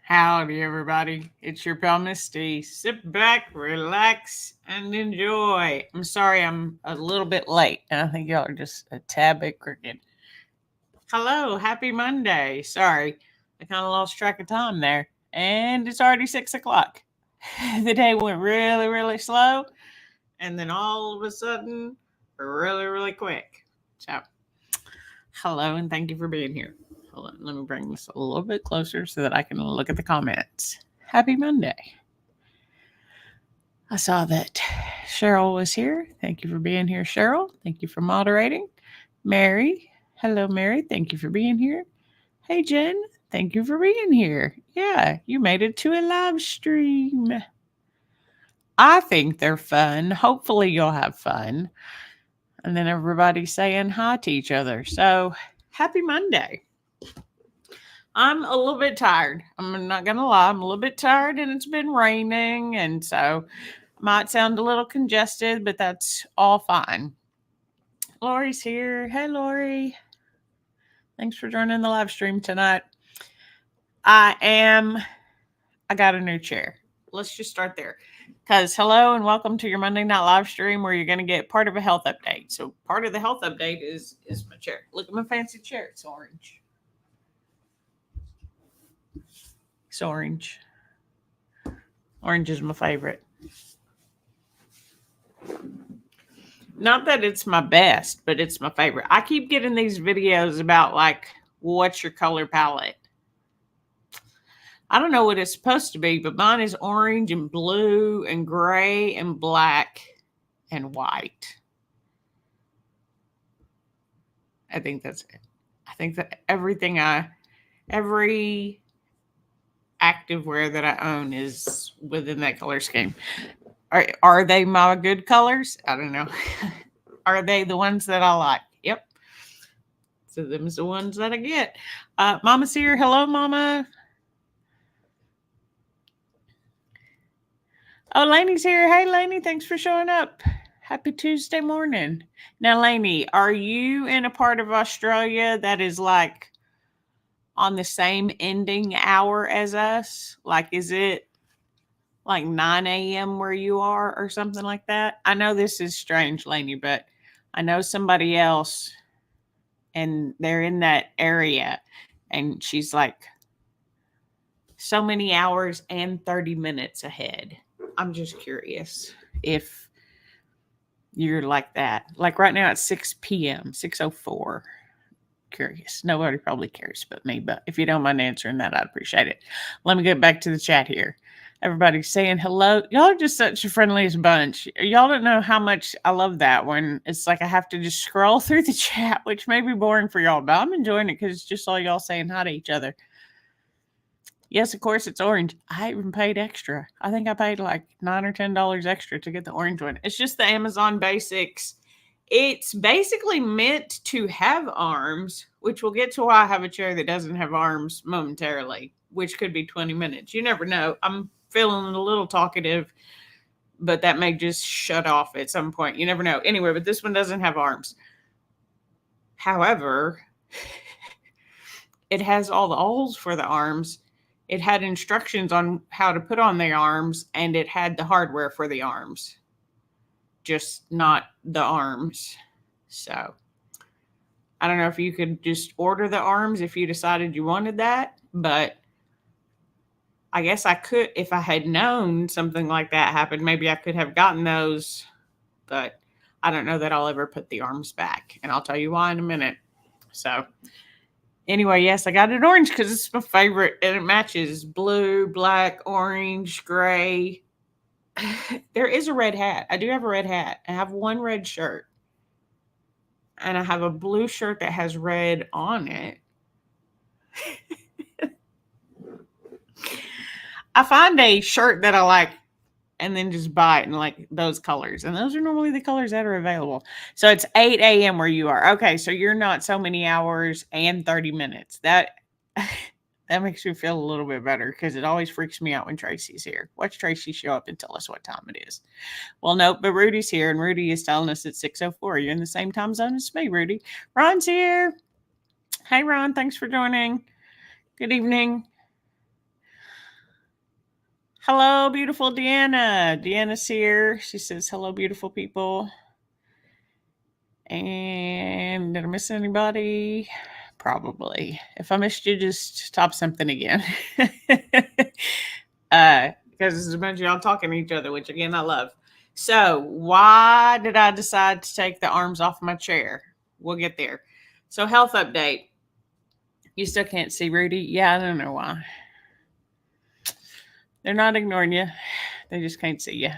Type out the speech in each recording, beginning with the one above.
Howdy, everybody. It's your pal Misty. Sit back, relax, and enjoy. I'm sorry I'm a little bit late, and I think y'all are just a tad bit crooked. Hello, happy Monday. Sorry, I kind of lost track of time there. And it's already 6 o'clock. The day went really, really slow, and then all of a sudden, really, really quick. So, hello, and thank you for being here. Hold on, let me bring this a little bit closer so that I can look at the comments. Happy Monday. I saw that Cheryl was here. Thank you for being here, Cheryl. Thank you for moderating. Mary, hello, Mary. Thank you for being here. Hey, Jen, thank you for being here. Yeah, you made it to a live stream. I think they're fun. Hopefully, you'll have fun. And then everybody's saying hi to each other. So, happy Monday. I'm a little bit tired. I'm not going to lie. I'm a little bit tired and it's been raining. And so might sound a little congested, but that's all fine. Lori's here. Hey, Lori. Thanks for joining the live stream tonight. I got a new chair. Let's just start there. Because hello and welcome to your Monday night live stream where you're going to get part of a health update. So part of the health update is my chair. Look at my fancy chair. It's orange. It's orange. Orange is my favorite. Not that it's my best, but it's my favorite. I keep getting these videos about like, what's your color palette? I don't know what it's supposed to be, but mine is orange and blue and gray and black and white. I think that's it. I think that every active wear that I own is within that color scheme. Are they my good colors? I don't know. Are they the ones that I like? Yep. So them's the ones that I get. Mama's here. Hello, Mama. Oh, Lainey's here. Hey, Lainey. Thanks for showing up. Happy Tuesday morning. Now, Lainey, are you in a part of Australia that is like on the same ending hour as us? Like, is it like 9 a.m. where you are or something like that? I know this is strange, Lainey, but I know somebody else and they're in that area and she's like so many hours and 30 minutes ahead. I'm just curious if you're like that. Like right now it's 6 p.m., 6:04. Curious. Nobody probably cares but me, but if you don't mind answering that, I'd appreciate it. Let me get back to the chat here. Everybody's saying hello. Y'all are just such a friendliest bunch. Y'all don't know how much I love that when it's like I have to just scroll through the chat, which may be boring for y'all, but I'm enjoying it because it's just all y'all saying hi to each other. Yes, of course, it's orange. I even paid extra. I think I paid like $9 or $10 extra to get the orange one. It's just the Amazon Basics. It's basically meant to have arms, which we'll get to why I have a chair that doesn't have arms momentarily, which could be 20 minutes. You never know. I'm feeling a little talkative, but that may just shut off at some point. You never know. Anyway, but this one doesn't have arms. However, it has all the holes for the arms. It had instructions on how to put on the arms, and it had the hardware for the arms, just not the arms. So I don't know if you could just order the arms if you decided you wanted that, but I guess I could, if I had known something like that happened, maybe I could have gotten those, but I don't know that I'll ever put the arms back, and I'll tell you why in a minute. So anyway, yes, I got it orange because it's my favorite, and it matches blue, black, orange, gray. There is a red hat. I do have a red hat. I have one red shirt, and I have a blue shirt that has red on it. I find a shirt that I like and then just buy it in like those colors. And those are normally the colors that are available. So it's 8 a.m. where you are. Okay, so you're not so many hours and 30 minutes. That makes me feel a little bit better because it always freaks me out when Tracy's here. Watch Tracy show up and tell us what time it is. Well, nope, but Rudy's here, and Rudy is telling us it's 6:04. You're in the same time zone as me, Rudy. Ron's here. Hey, Ron, thanks for joining. Good evening. Hello, beautiful Deanna. Deanna's here. She says, hello, beautiful people. And did I miss anybody? Probably. If I missed you, just top something again. Because there's a bunch of y'all talking to each other, which again I love. So, why did I decide to take the arms off my chair? We'll get there. So, health update. You still can't see Rudy? Yeah, I don't know why. They're not ignoring you. They just can't see you.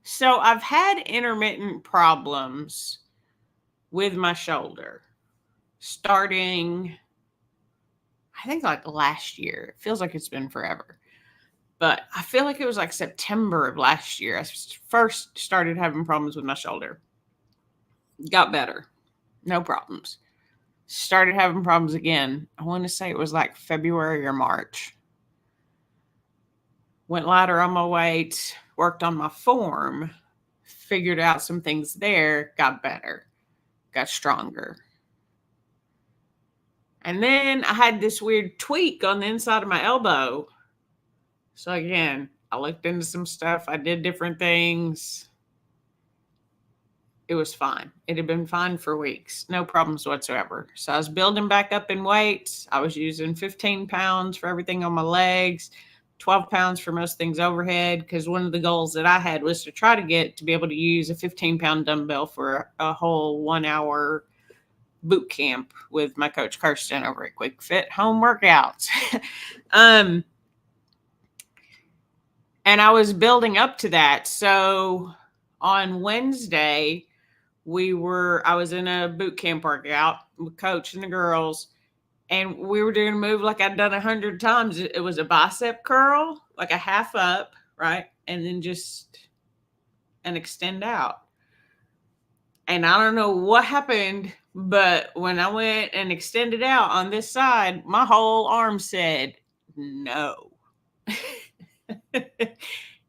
So I've had intermittent problems with my shoulder starting, I think, like last year. It feels like it's been forever. But I feel like it was like September of last year. I first started having problems with my shoulder. Got better. No problems. Started having problems again. I want to say it was like February or March. Went lighter on my weight, worked on my form, figured out some things there, got better, got stronger. And then I had this weird tweak on the inside of my elbow. So again, I looked into some stuff. I did different things. It was fine. It had been fine for weeks. No problems whatsoever. So I was building back up in weight. I was using 15 pounds for everything on my legs, 12 pounds for most things overhead, because one of the goals that I had was to try to get to be able to use a 15-pound dumbbell for a whole 1 hour boot camp with my coach Kirsten over at Quick Fit Home Workouts. And I was building up to that. So on Wednesday, I was in a boot camp workout with coach and the girls, and we were doing a move like I'd done 100 times. It was a bicep curl, like a half up, right? And then just an extend out. And I don't know what happened, but when I went and extended out on this side, my whole arm said, no.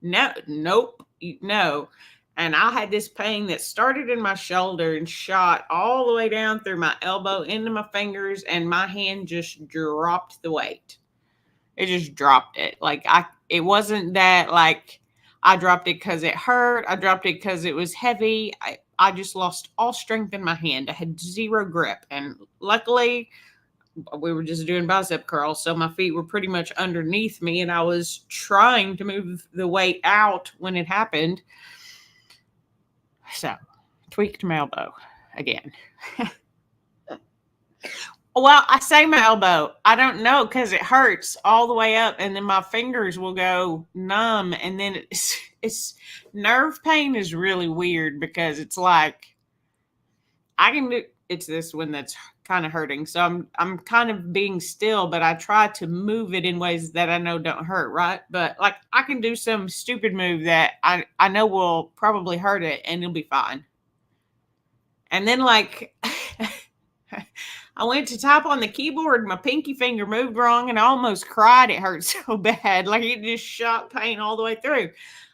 Nope. No. And I had this pain that started in my shoulder and shot all the way down through my elbow into my fingers, and my hand just dropped the weight. It just dropped it. It wasn't that like I dropped it because it hurt. I dropped it because it was heavy. I just lost all strength in my hand. I had zero grip. And luckily, we were just doing bicep curls, so my feet were pretty much underneath me, and I was trying to move the weight out when it happened. So, tweaked my elbow again. Well, I say my elbow. I don't know because it hurts all the way up, and then my fingers will go numb, and then it's nerve pain is really weird because it's like I can do it's this one that's kind of hurting. So I'm kind of being still, but I try to move it in ways that I know don't hurt, right? But like I can do some stupid move that I know will probably hurt it and it'll be fine. And then like I went to type on the keyboard, my pinky finger moved wrong, and I almost cried. It hurt so bad. Like it just shot pain all the way through.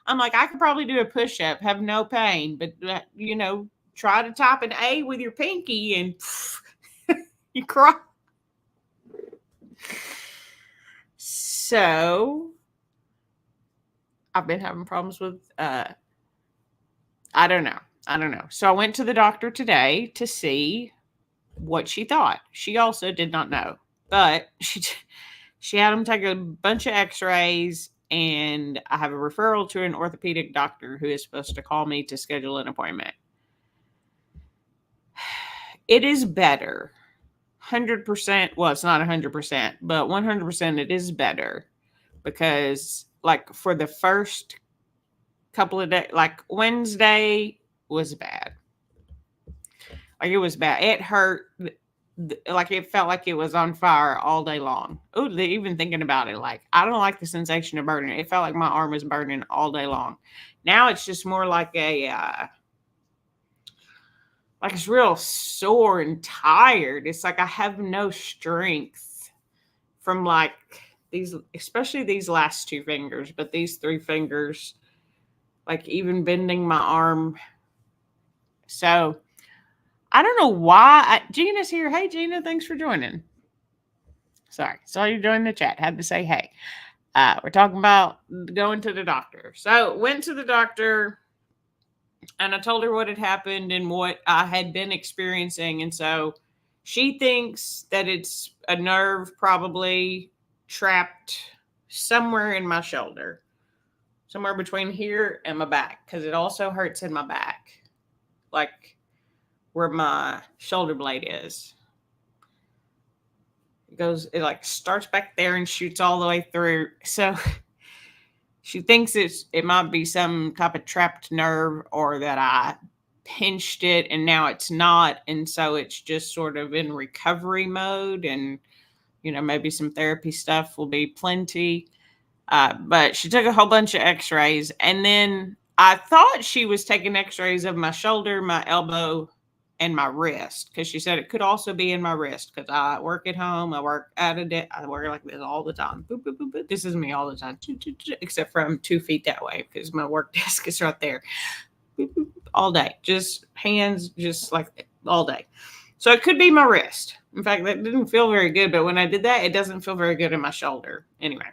I'm like, I could probably do a push-up, have no pain, but try to type an A with your pinky and you cry. So I've been having problems with I don't know. So I went to the doctor today to see what she thought. She also did not know, but she had him take a bunch of x-rays, and I have a referral to an orthopedic doctor who is supposed to call me to schedule an appointment. It is better. 100%. Well, it's not 100%, but 100% it is better because like for the first couple of days, like Wednesday was bad. Like it was bad. It hurt. Like it felt like it was on fire all day long. Oh, even thinking about it, like I don't like the sensation of burning. It felt like my arm was burning all day long. Now it's just more like like it's real sore and tired. It's like I have no strength from like these, especially these last two fingers, but these three fingers, like even bending my arm. So I don't know why. Gina's here. Hey, Gina, thanks for joining. Sorry. Saw you join the chat. Had to say hey. We're talking about going to the doctor. So went to the doctor and I told her what had happened and what I had been experiencing. And so she thinks that it's a nerve probably trapped somewhere in my shoulder, somewhere between here and my back, because it also hurts in my back, like where my shoulder blade is. It like starts back there and shoots all the way through. So she thinks it might be some type of trapped nerve, or that I pinched it and now it's not. And so it's just sort of in recovery mode, and, maybe some therapy stuff will be plenty. But she took a whole bunch of x-rays, and then I thought she was taking x-rays of my shoulder, my elbow, and my wrist, because she said it could also be in my wrist, because I work at home, I work at I work like this all the time. Boop, boop, boop, boop. This is me all the time, except for I'm 2 feet that way because my work desk is right there. Boop, boop, boop, all day, just hands, just like that, all day. So it could be my wrist. In fact, that didn't feel very good, but when I did that, it doesn't feel very good in my shoulder. Anyway.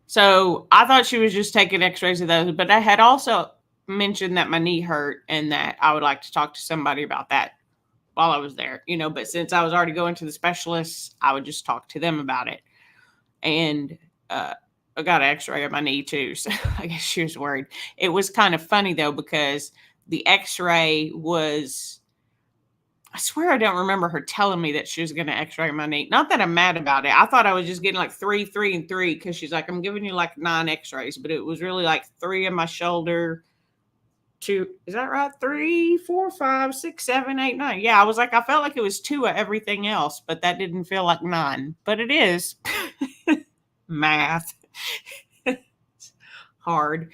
So I thought she was just taking x-rays of those, but I had also mentioned that my knee hurt and that I would like to talk to somebody about that while I was there, but since I was already going to the specialists, I would just talk to them about it. And I got an x-ray of my knee too. So I guess she was worried. It was kind of funny though, because the x-ray was, I swear I don't remember her telling me that she was going to x-ray my knee. Not that I'm mad about it. I thought I was just getting like 3, 3, and 3, because she's like, I'm giving you like 9 x-rays, but it was really like 3 of my shoulder, 2. Is that right? 3, 4, 5, 6, 7, 8, 9. Yeah, I was like, I felt like it was 2 of everything else, but that didn't feel like 9. But it is. Math. It's hard.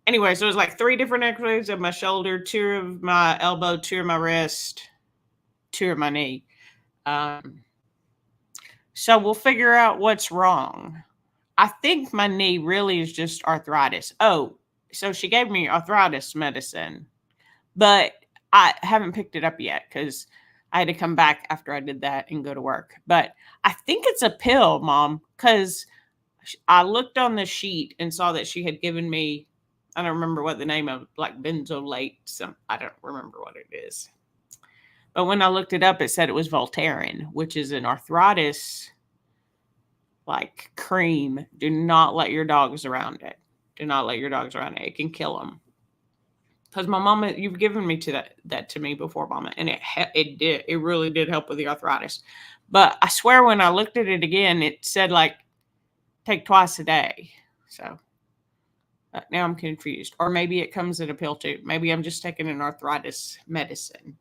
Anyway, so it was like 3 different x-rays of my shoulder, 2 of my elbow, 2 of my wrist, 2 of my knee. So we'll figure out what's wrong. I think my knee really is just arthritis. Oh, so she gave me arthritis medicine, but I haven't picked it up yet because I had to come back after I did that and go to work. But I think it's a pill, Mom, because I looked on the sheet and saw that she had given me, I don't remember what the name of, like benzolate, I don't remember what it is. But when I looked it up, it said it was Voltaren, which is an arthritis like cream. Do not let your dogs around it. Do not let your dogs around it. It can kill them. Because my mama, you've given me that to me before, Mama, and it really did help with the arthritis. But I swear when I looked at it again, it said like take twice a day. So now I'm confused. Or maybe it comes in a pill too. Maybe I'm just taking an arthritis medicine.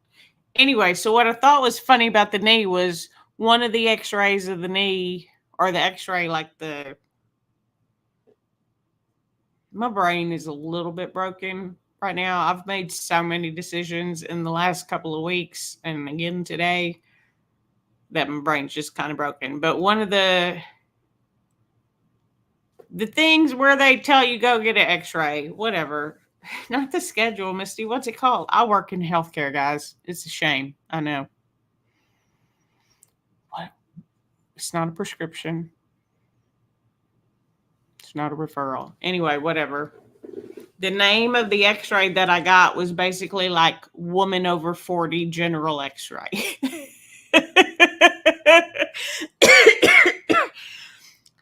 Anyway, so what I thought was funny about the knee was one of the x-rays of the knee, or the x-ray, like my brain is a little bit broken right now. I've made so many decisions in the last couple of weeks and again today that my brain's just kind of broken. But one of the things where they tell you go get an x-ray, whatever, not the schedule, Misty, what's it called? I work in healthcare, guys. It's a shame. I know. What? It's not a prescription. It's not a referral. Anyway, whatever. The name of the x-ray that I got was basically like woman over 40 general x-ray.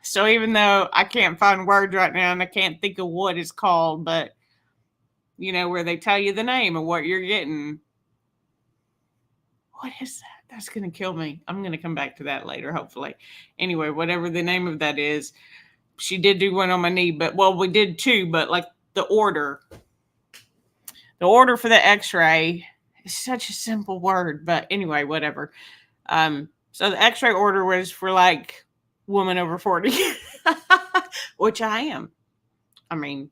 So even though I can't find words right now and I can't think of what it's called, but where they tell you the name of what you're getting. What is that? That's going to kill me. I'm going to come back to that later, hopefully. Anyway, whatever the name of that is, she did do one on my knee, but we did 2, but like the order for the x-ray is such a simple word, but anyway, whatever. So the x-ray order was for like woman over 40, which I am. I mean,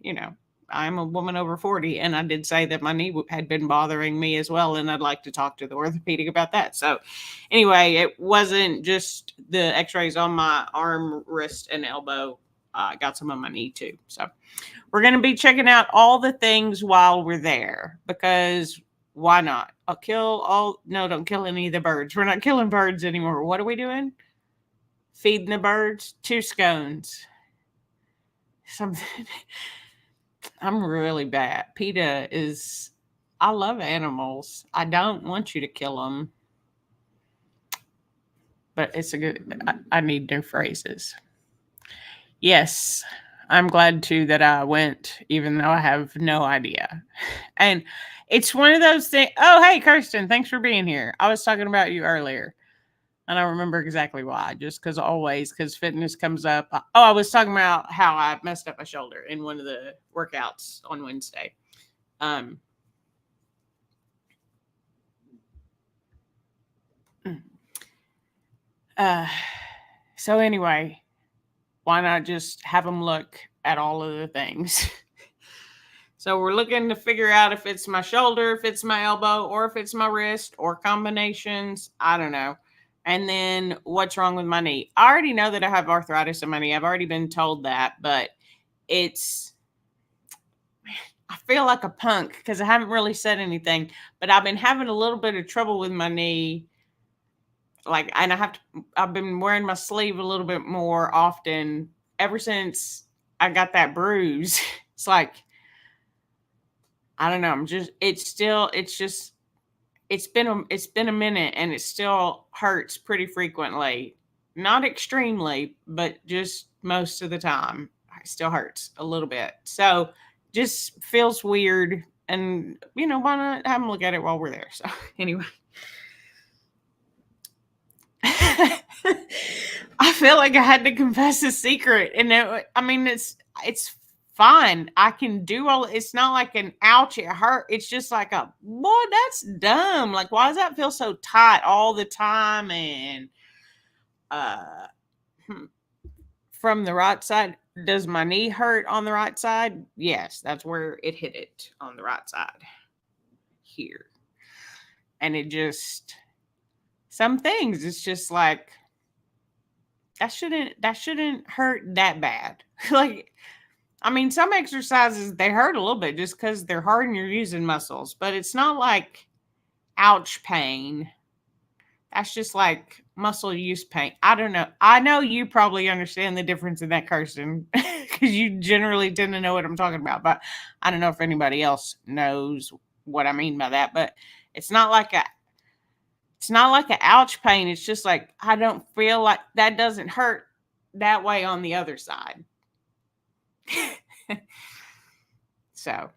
I'm a woman over 40, and I did say that my knee had been bothering me as well, and I'd like to talk to the orthopedic about that. So anyway, it wasn't just the x-rays on my arm, wrist, and elbow. I got some on my knee too. So we're going to be checking out all the things while we're there, because Why not? I'll kill all. No, don't kill any of the birds. We're not killing birds anymore. What are we doing? Feeding the birds 2 scones. Something. I'm really bad. PETA is. I love animals. I don't want you to kill them, but it's a good. I need new phrases. Yes, I'm glad too that I went, even though I have no idea. And it's one of those things. Oh, hey, Kirsten, thanks for being here. I was talking about you earlier. I don't remember exactly why, just because fitness comes up. I was talking about how I messed up my shoulder in one of the workouts on Wednesday. Um, so anyway, why not just have them look at all of the things? So we're looking to figure out if it's my shoulder, if it's my elbow, or if it's my wrist, or combinations. I don't know. And then what's wrong with my knee? I already know that I have arthritis in my knee. I've already been told that, but I feel like a punk because I haven't really said anything, but I've been having a little bit of trouble with my knee. And I've been wearing my sleeve a little bit more often ever since I got that bruise. It's like, I don't know. It's been a minute and it still hurts pretty frequently. Not extremely, but just most of the time. It still hurts a little bit. So just feels weird. And, why not have them look at it while we're there? So anyway. I feel like I had to confess a secret. And it's fine. I can do all. It's not like an ouch, it hurt. It's just like boy, that's dumb. Like, why does that feel so tight all the time? And from the right side, does my knee hurt on the right side? Yes, that's where it hit it, on the right side here. And some things, it's just like, that shouldn't hurt that bad. Like, some exercises, they hurt a little bit just because they're hard and you're using muscles, but it's not like ouch pain. That's just like muscle use pain. I don't know. I know you probably understand the difference in that, Kirsten, because you generally tend to know what I'm talking about, but I don't know if anybody else knows what I mean by that. But it's not like an ouch pain. It's just like, I don't feel like that doesn't hurt that way on the other side. So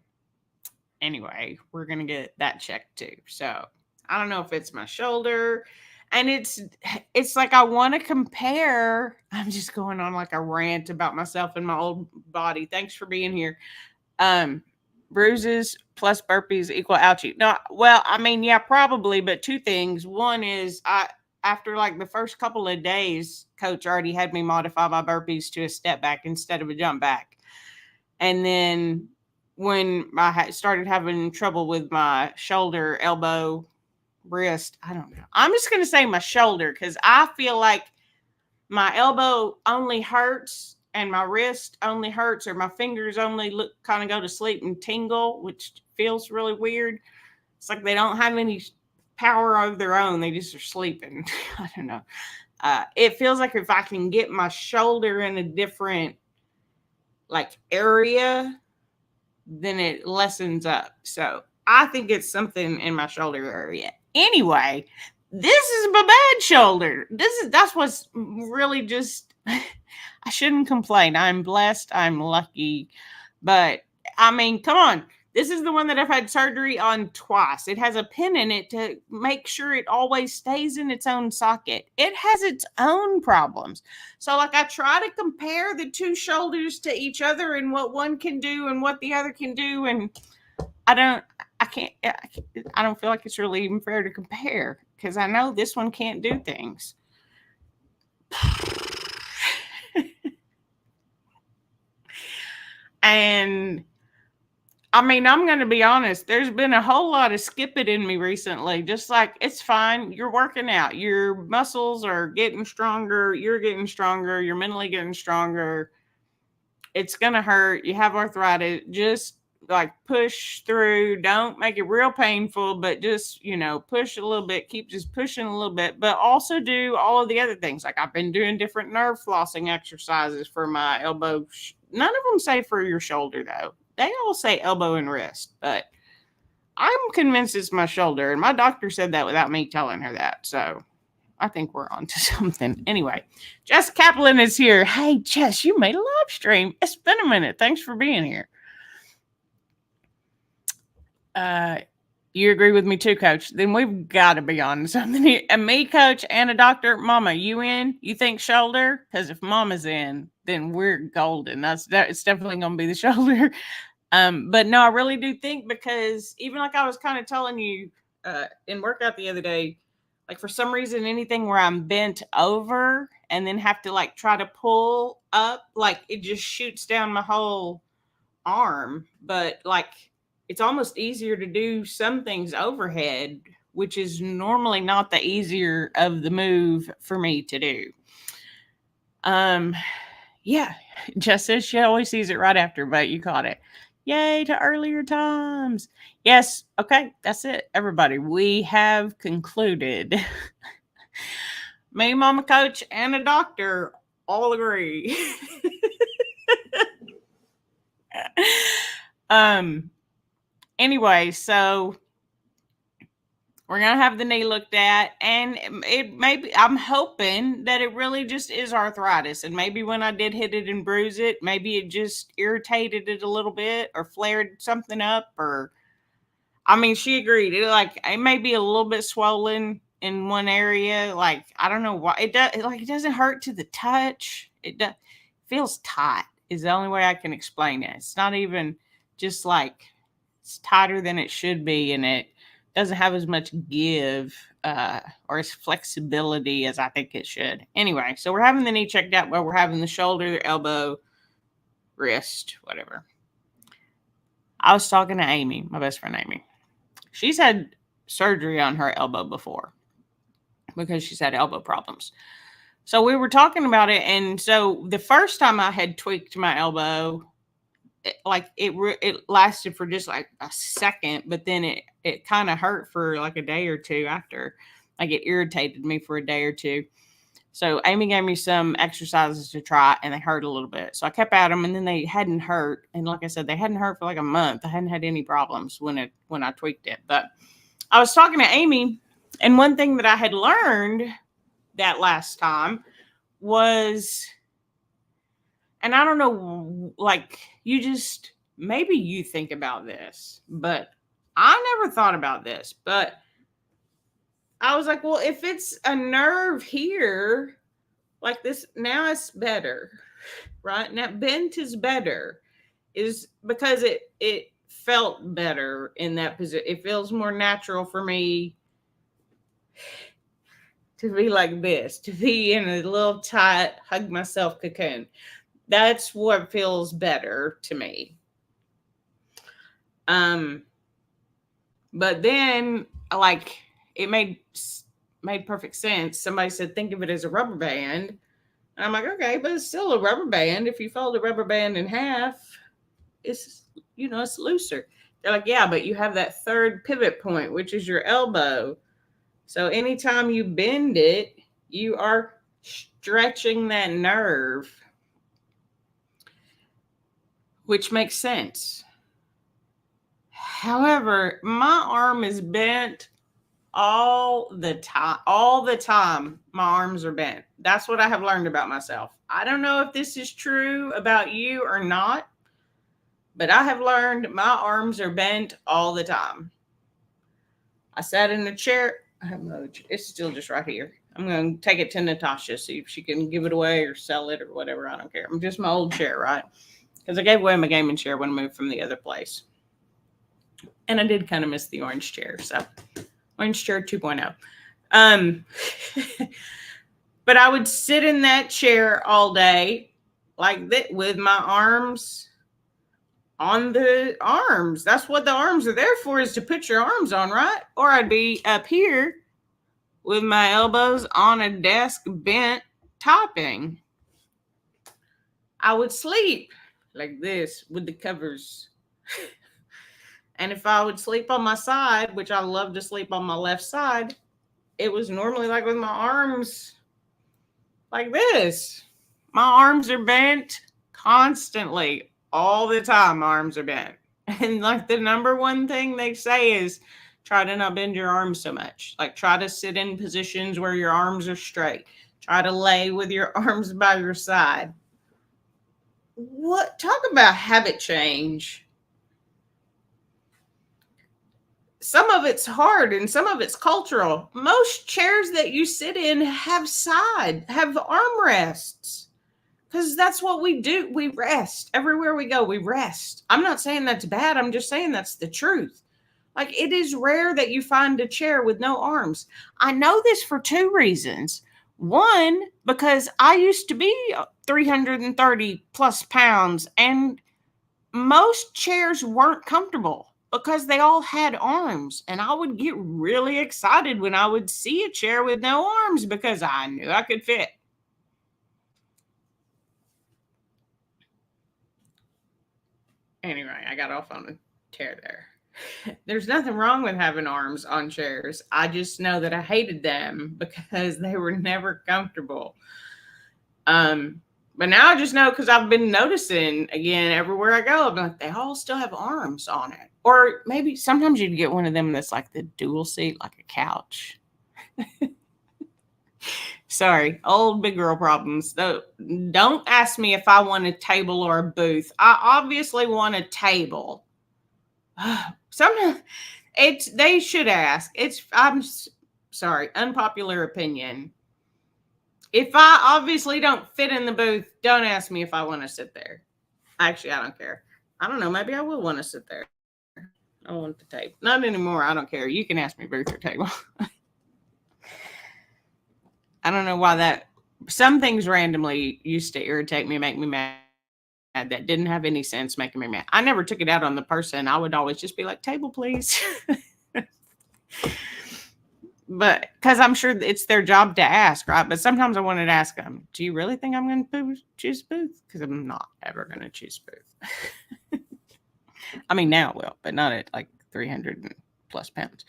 anyway, we're going to get that checked too. So I don't know if it's my shoulder, and it's like, I want to compare. I'm just going on like a rant about myself and my old body. Thanks for being here. Bruises plus burpees equal ouchie. No, well, yeah, probably, but 2 things. One is, after like the first couple of days, coach already had me modify my burpees to a step back instead of a jump back. And then when I started having trouble with my shoulder, elbow, wrist, I don't know. I'm just going to say my shoulder, because I feel like my elbow only hurts and my wrist only hurts, or my fingers only kind of go to sleep and tingle, which feels really weird. It's like they don't have any power of their own. They just are sleeping. I don't know. It feels like if I can get my shoulder in a different area, then it lessens up. So I think it's something in my shoulder area. Anyway, this is my bad shoulder. That's what's really just, I shouldn't complain. I'm blessed. I'm lucky. But come on. This is the one that I've had surgery on twice. It has a pin in it to make sure it always stays in its own socket. It has its own problems. So I try to compare the 2 shoulders to each other and what one can do and what the other can do. And I don't feel like it's really even fair to compare, because I know this one can't do things. And I'm going to be honest, there's been a whole lot of skip it in me recently. Just like, it's fine. You're working out. Your muscles are getting stronger. You're getting stronger. You're mentally getting stronger. It's going to hurt. You have arthritis. Just like push through. Don't make it real painful, but just, push a little bit. Keep just pushing a little bit, but also do all of the other things. Like I've been doing different nerve flossing exercises for my elbow. None of them say for your shoulder though. They all say elbow and wrist, but I'm convinced it's my shoulder. And my doctor said that without me telling her that. So I think we're on to something. Anyway, Jess Kaplan is here. Hey, Jess, you made a live stream. It's been a minute. Thanks for being here. You agree with me too, Coach? Then we've got to be on something here. And me, Coach, and a doctor. Mama, you in? You think shoulder? Because if Mama's in, then we're golden. It's definitely going to be the shoulder. But no, I really do think, because even like I was kind of telling you in workout the other day, like for some reason, anything where I'm bent over and then have to like try to pull up, like it just shoots down my whole arm. But like it's almost easier to do some things overhead, which is normally not the easier of the move for me to do. Yeah, Jess says she always sees it right after, but you caught it. Yay to earlier times. Yes. Okay. That's it. Everybody, we have concluded. Me, Mama, Coach, and a doctor all agree. Anyway, so we're going to have the knee looked at, and I'm hoping that it really just is arthritis. And maybe when I did hit it and bruise it, maybe it just irritated it a little bit or flared something up, she agreed. It may be a little bit swollen in one area. Like, I don't know why it doesn't hurt to the touch. It feels tight is the only way I can explain it. It's not even just like it's tighter than it should be, and it doesn't have as much give or as flexibility as I think it should. Anyway, so we're having the knee checked out, but we're having the shoulder, elbow, wrist, whatever. I was talking to Amy, my best friend Amy. She's had surgery on her elbow before because she's had elbow problems. So we were talking about it, and so the first time I had tweaked my elbow, it lasted for just like a second, but then it kind of hurt for like a day or two after. Like it irritated me for a day or two. So Amy gave me some exercises to try, and they hurt a little bit. So I kept at them, and then they hadn't hurt. And like I said, they hadn't hurt for like a month. I hadn't had any problems when I tweaked it. But I was talking to Amy, and one thing that I had learned that last time was, and I don't know, like maybe you think about this, but I never thought about this. But I was like, well, if it's a nerve here, like this, now it's better, right? Now bent is better, is because it felt better in that position. It feels more natural for me to be like this, to be in a little tight, hug myself cocoon. That's what feels better to me. But then like it made perfect sense. Somebody said, think of it as a rubber band. And I'm like, okay, but it's still a rubber band. If you fold the rubber band in half, it's looser. They're like, yeah, but you have that third pivot point, which is your elbow. So anytime you bend it, you are stretching that nerve, which makes sense. However, my arm is bent all the time. My arms are bent. That's what I have learned about myself. I don't know if this is true about you or not, but I have learned my arms are bent all the time. I sat in a chair. It's still just right here. I'm going to take it to Natasha, see if she can give it away or sell it or whatever. I don't care. I'm just my old chair, right? Because I gave away my gaming chair when I moved from the other place. And I did kind of miss the orange chair. So orange chair 2.0. But I would sit in that chair all day like that with my arms on the arms. That's what the arms are there for, is to put your arms on, right? Or I'd be up here with my elbows on a desk bent typing. I would sleep like this with the covers And if I would sleep on my side, which I love to sleep on my left side, it was normally like with my arms like this. My arms are bent constantly, all the time. My arms are bent. And like the number one thing they say is try to not bend your arms so much. Like try to sit in positions where your arms are straight. Try to lay with your arms by your side. What? Talk about habit change. Some of it's hard and some of it's cultural. Most chairs that you sit in have armrests. Because that's what we do. We rest. Everywhere we go, we rest. I'm not saying that's bad. I'm just saying that's the truth. Like, it is rare that you find a chair with no arms. I know this for two reasons. One, because I used to be 330 plus pounds, and most chairs weren't comfortable because they all had arms. And I would get really excited when I would see a chair with no arms because I knew I could fit. Anyway, I got off on a tear there. There's nothing wrong with having arms on chairs. I just know that I hated them because they were never comfortable. But now I just know because I've been noticing again everywhere I go, I'm like, they all still have arms on it. Or maybe sometimes you'd get one of them that's like the dual seat, like a couch. Sorry, old big girl problems. Don't ask me if I want a table or a booth. I obviously want a table. Sometimes they should ask. I'm sorry, unpopular opinion. If I obviously don't fit in the booth, don't ask me if I want to sit there. Actually, I don't care. I don't know. Maybe I will want to sit there. I want the table. Not anymore. I don't care. You can ask me booth or table. I don't know why some things randomly used to irritate me, make me mad. That didn't have any sense making me mad. I never took it out on the person. I would always just be like, table, please. But because I'm sure it's their job to ask, right? But sometimes I wanted to ask them, do you really think I'm going to choose booth? Because I'm not ever going to choose booth. I mean, now I will, but not at like 300 plus pounds.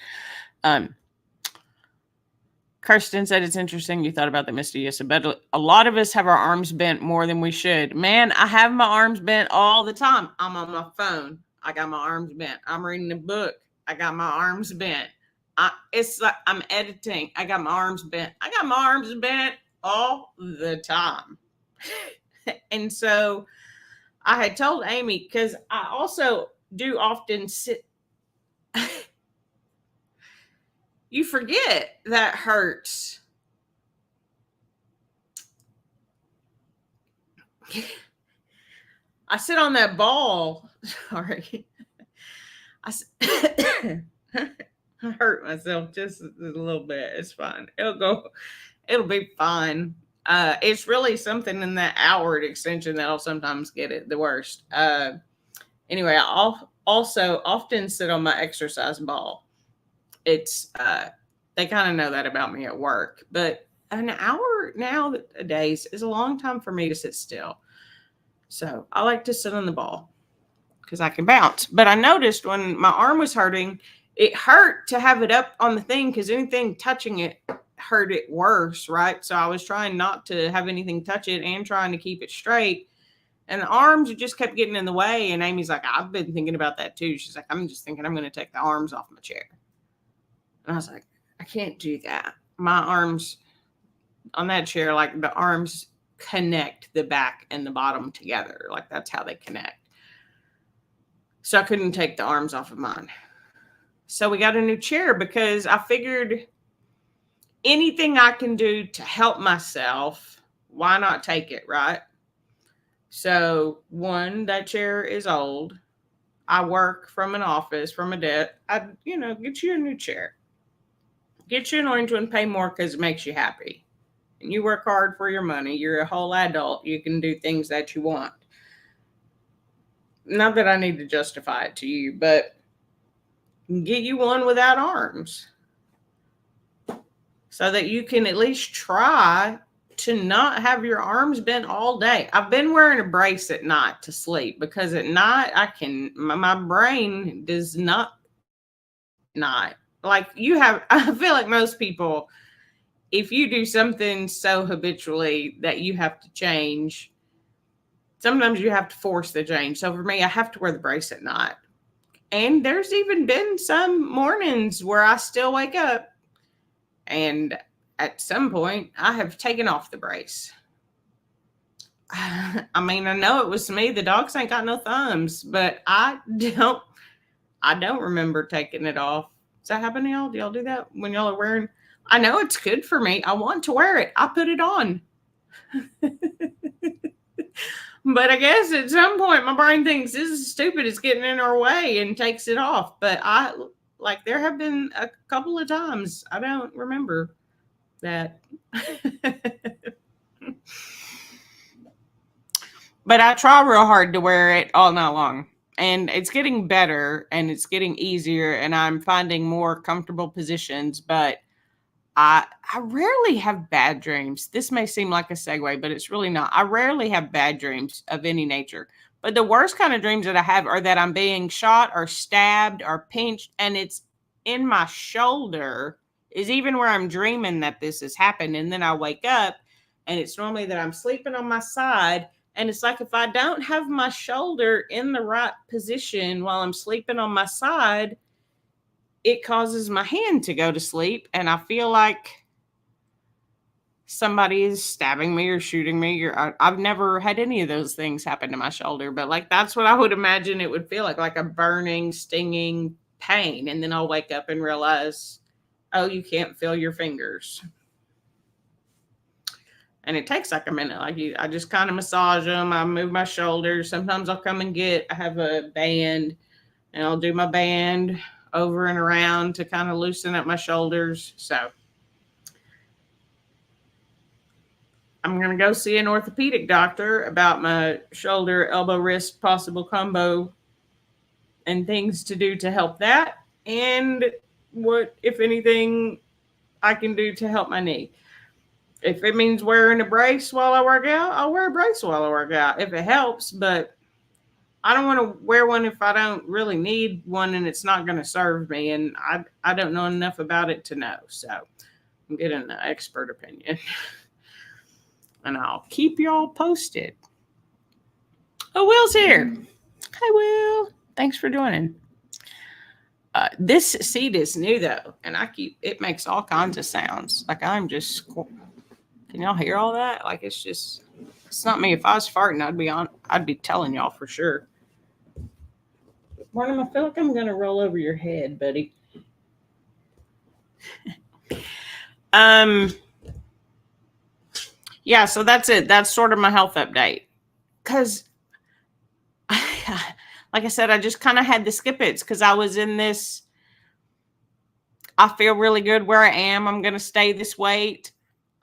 Kirsten said it's interesting you thought about the Misty. Yes, but a lot of us have our arms bent more than we should. Man, I have my arms bent all the time. I'm on my phone. I got my arms bent. I'm reading a book. I got my arms bent. It's like I'm editing. I got my arms bent. I got my arms bent all the time. And so I had told Amy, because I also do often sit. You forget that hurts. I sit on that ball. Sorry. I hurt myself just a little bit. It's fine. It'll be fine. It's really something in that outward extension that'll sometimes get it the worst. Anyway, I'll also often sit on my exercise ball. It's they kind of know that about me at work, but an hour nowadays is a long time for me to sit still. So I like to sit on the ball because I can bounce. But I noticed when my arm was hurting, it hurt to have it up on the thing because anything touching it hurt it worse, right? So I was trying not to have anything touch it and trying to keep it straight. And the arms just kept getting in the way. And Amy's like, I've been thinking about that too. She's like, I'm just thinking I'm going to take the arms off my chair. And I was like, I can't do that. My arms on that chair, like the arms connect the back and the bottom together. Like that's how they connect. So I couldn't take the arms off of mine. So we got a new chair because I figured anything I can do to help myself, why not take it, right? So one, that chair is old. I work from an office, from a desk. Get you a new chair. Get you an orange one, pay more because it makes you happy. And you work hard for your money. You're a whole adult. You can do things that you want. Not that I need to justify it to you, but get you one without arms so that you can at least try to not have your arms bent all day. I've been wearing a brace at night to sleep because at night my brain does not like you have. I feel like most people, if you do something so habitually that you have to change, sometimes you have to force the change. So for me, I have to wear the brace at night. And there's even been some mornings where I still wake up and at some point I have taken off the brace. I mean, I know it was me. The dogs ain't got no thumbs, but I don't remember taking it off. Does that happen to y'all? Do y'all do that when y'all are wearing? I know it's good for me. I want to wear it. I put it on. But I guess at some point my brain thinks this is stupid. It's getting in our way and takes it off. But there have been a couple of times I don't remember that. But I try real hard to wear it all night long. And it's getting better and it's getting easier and I'm finding more comfortable positions, but I rarely have bad dreams. This may seem like a segue, but it's really not. I rarely have bad dreams of any nature. But the worst kind of dreams that I have are that I'm being shot or stabbed or pinched, and it's in my shoulder, is even where I'm dreaming that this has happened. And then I wake up, and it's normally that I'm sleeping on my side. And it's like if I don't have my shoulder in the right position while I'm sleeping on my side, it causes my hand to go to sleep. And I feel like somebody is stabbing me or shooting me. I've never had any of those things happen to my shoulder, but like that's what I would imagine it would feel like a burning, stinging pain. And then I'll wake up and realize, oh, you can't feel your fingers. And it takes like a minute. I just kind of massage them. I move my shoulders. Sometimes I'll come and I have a band and I'll do my band over and around to kind of loosen up my shoulders. So I'm going to go see an orthopedic doctor about my shoulder, elbow, wrist, possible combo and things to do to help that. And what, if anything, I can do to help my knee. If it means wearing a brace while I work out, I'll wear a brace while I work out if it helps. But I don't want to wear one if I don't really need one and it's not going to serve me. And I don't know enough about it to know. So I'm getting an expert opinion. And I'll keep y'all posted. Oh, Will's here. Hi, Will. Thanks for joining. This seat is new, though. And it makes all kinds of sounds. Like I'm just... Can y'all hear all that? Like it's not me. If I was farting, I'd be telling y'all for sure. Martin, I feel like I'm gonna roll over your head, buddy. Yeah, so that's it. That's sort of my health update. Cause like I said, I just kind of had to skip it because I was in this. I feel really good where I am. I'm gonna stay this weight.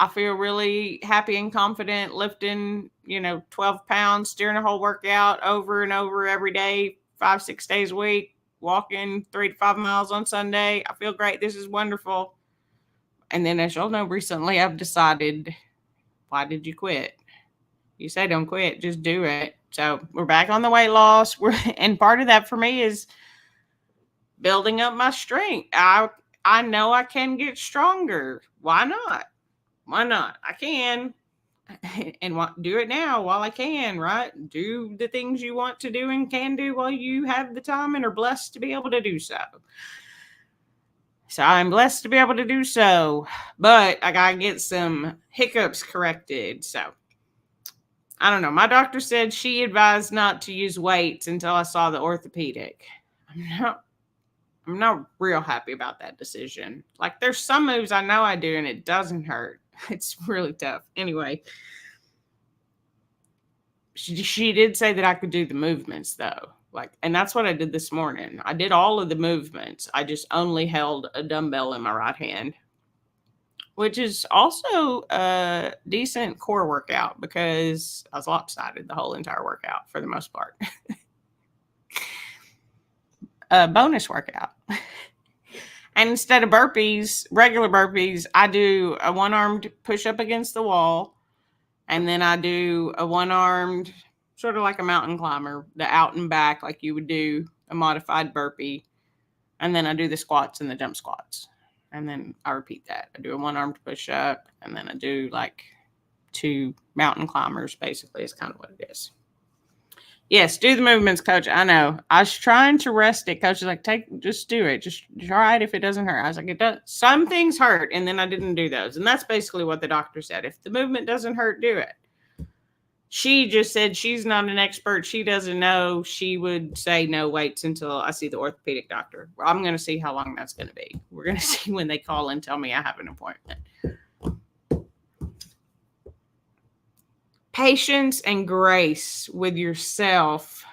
I feel really happy and confident lifting, 12 pounds during a whole workout over and over every day, 5-6 days a week, walking 3 to 5 miles on Sunday. I feel great. This is wonderful. And then as y'all know, recently I've decided, why did you quit? You say don't quit, just do it. So we're back on the weight loss. And part of that for me is building up my strength. I know I can get stronger. Why not? Why not? I can. And do it now while I can, right? Do the things you want to do and can do while you have the time and are blessed to be able to do so. So I'm blessed to be able to do so. But I got to get some hiccups corrected. So I don't know. My doctor said she advised not to use weights until I saw the orthopedic. I'm not real happy about that decision. Like there's some moves I know I do and it doesn't hurt. It's really tough. Anyway, she did say that I could do the movements though. And that's what I did this morning. I did all of the movements. I just only held a dumbbell in my right hand, which is also a decent core workout because I was lopsided the whole entire workout for the most part. A bonus workout. And instead of burpees, regular burpees, I do a one-armed push-up against the wall, And then I do a one-armed, sort of like a mountain climber, the out and back, like you would do a modified burpee. And then I do the squats and the jump squats. And then I repeat that. I do a one-armed push-up, and then I do like 2 mountain climbers, basically, is kind of what it is. Yes, do the movements, coach. I know. I was trying to rest it. Coach was like, just do it. Just try it if it doesn't hurt. I was like, it does. Some things hurt, and then I didn't do those. And that's basically what the doctor said. If the movement doesn't hurt, do it. She just said she's not an expert. She doesn't know. She would say no weights until I see the orthopedic doctor. I'm going to see how long that's going to be. We're going to see when they call and tell me I have an appointment. Patience and grace with yourself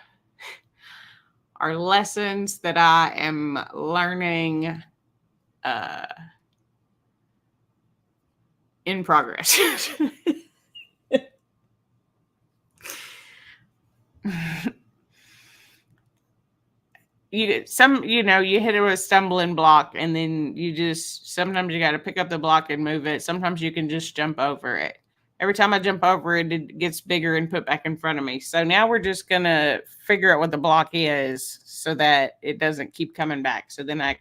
are lessons that I am learning in progress. You hit it with a stumbling block, and then sometimes you got to pick up the block and move it. Sometimes you can just jump over it. Every time I jump over it, it gets bigger and put back in front of me. So now we're just going to figure out what the block is so that it doesn't keep coming back. So then I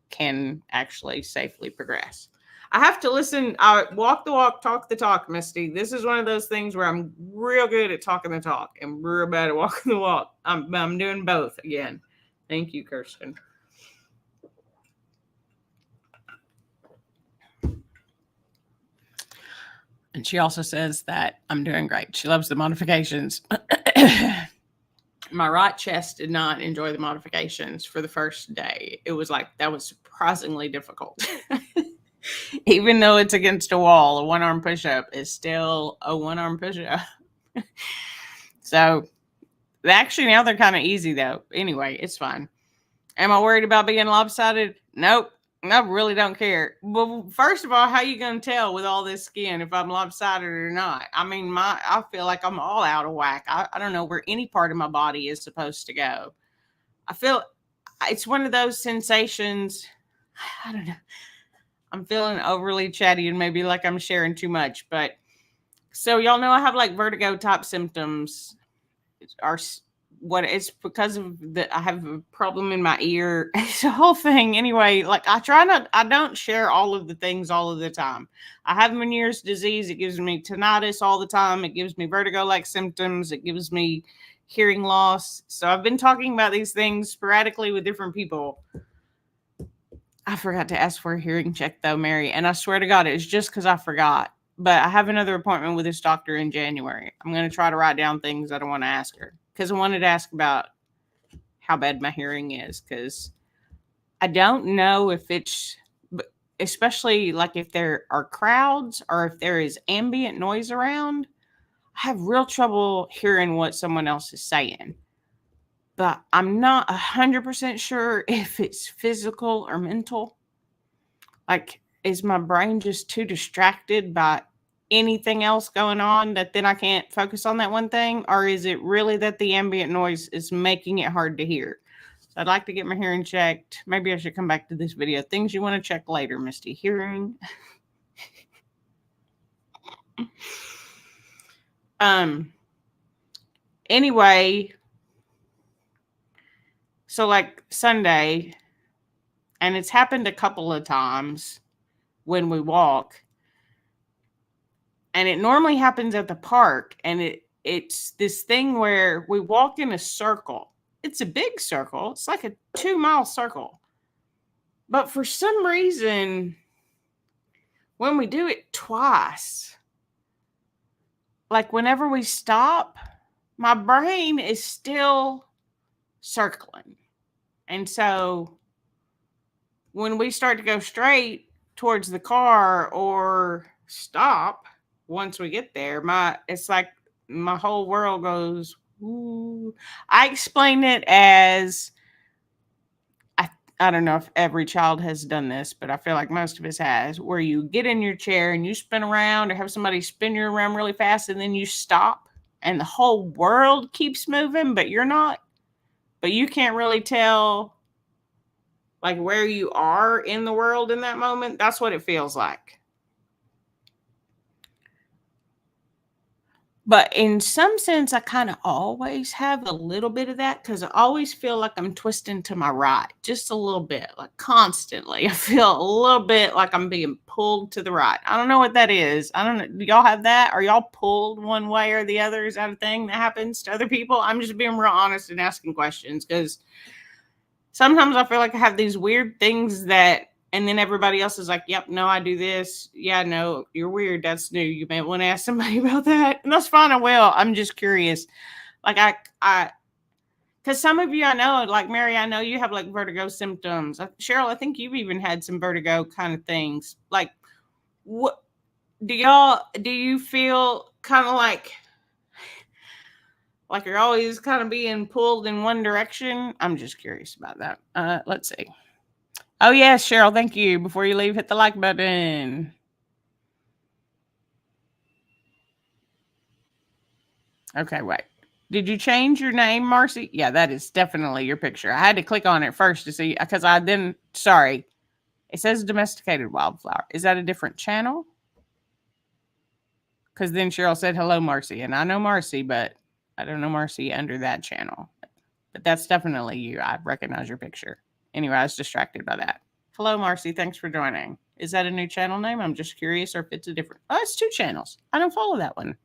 can actually safely progress. I have to listen. I walk the walk, talk the talk, Misty. This is one of those things where I'm real good at talking the talk and real bad at walking the walk. I'm doing both again. Thank you, Kirsten. And she also says that I'm doing great. She loves the modifications. My right chest did not enjoy the modifications for the first day. It was like, that was surprisingly difficult. Even though it's against a wall, a one-arm push-up is still a one-arm push-up. So actually now they're kind of easy though. Anyway, it's fine. Am I worried about being lopsided? Nope. I really don't care. Well, first of all, how you going to tell with all this skin if I'm lopsided or not? I mean, I feel like I'm all out of whack. I don't know where any part of my body is supposed to go. I feel it's one of those sensations. I don't know. I'm feeling overly chatty and maybe like I'm sharing too much. But so y'all know I have like vertigo type symptoms. It's because of I have a problem in my ear. It's a whole thing. Anyway, like I don't share all of the things all of the time. I have Meniere's disease. It gives me tinnitus all the time. It gives me vertigo-like symptoms. It gives me hearing loss. So I've been talking about these things sporadically with different people. I forgot to ask for a hearing check though, Mary. And I swear to God, it's just because I forgot. But I have another appointment with this doctor in January. I'm going to try to write down things that I want to ask her. Because I wanted to ask about how bad my hearing is. Because I don't know if it's, especially like if there are crowds or if there is ambient noise around, I have real trouble hearing what someone else is saying. But I'm not 100% sure if it's physical or mental. Like, is my brain just too distracted by anything else going on that then I can't focus on that one thing? Or is it really that the ambient noise is making it hard to hear? So I'd like to get my hearing checked. Maybe I should come back to this video. Things you want to check later, Misty. Hearing. Anyway, so like Sunday, and it's happened a couple of times when we walk. And it normally happens at the park. And it's this thing where we walk in a circle. It's a big circle. It's like a 2-mile circle. But for some reason, when we do it twice, like whenever we stop, my brain is still circling. And so when we start to go straight towards the car or stop, once we get there, it's like my whole world goes, ooh. I explain it as, I don't know if every child has done this, but I feel like most of us has, where you get in your chair and you spin around or have somebody spin you around really fast and then you stop and the whole world keeps moving, but you're not. But you can't really tell like where you are in the world in that moment. That's what it feels like. But in some sense, I kind of always have a little bit of that because I always feel like I'm twisting to my right, just a little bit, like constantly. I feel a little bit like I'm being pulled to the right. I don't know what that is. I don't know. Do y'all have that? Are y'all pulled one way or the other? Is that a thing that happens to other people? I'm just being real honest and asking questions because sometimes I feel like I have these weird things that, and then everybody else is like, yep, no, I do this. Yeah, no, you're weird. That's new. You may want to ask somebody about that. And that's fine. I will. I'm just curious. Like, because some of you I know, like Mary, I know you have like vertigo symptoms. Cheryl, I think you've even had some vertigo kind of things. Like, what do you feel kind of like you're always kind of being pulled in one direction? I'm just curious about that. Let's see. Oh, yes, Cheryl, thank you. Before you leave, hit the like button. Okay, wait. Did you change your name, Marcy? Yeah, that is definitely your picture. I had to click on it first to see because sorry, it says domesticated wildflower. Is that a different channel? Because then Cheryl said, hello, Marcy. And I know Marcy, but I don't know Marcy under that channel. But that's definitely you. I recognize your picture. Anyway, I was distracted by that. Hello, Marcy. Thanks for joining. Is that a new channel name? I'm just curious, or if it's a different. Oh, it's 2 channels. I don't follow that one.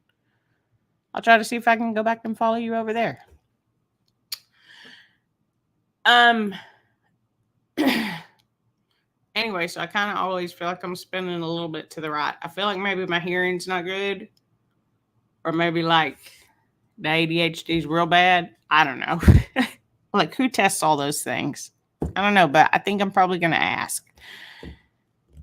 I'll try to see if I can go back and follow you over there. Anyway, so I kind of always feel like I'm spinning a little bit to the right. I feel like maybe my hearing's not good, or maybe like the ADHD is real bad. I don't know. Like, who tests all those things? I don't know, but I think I'm probably going to ask.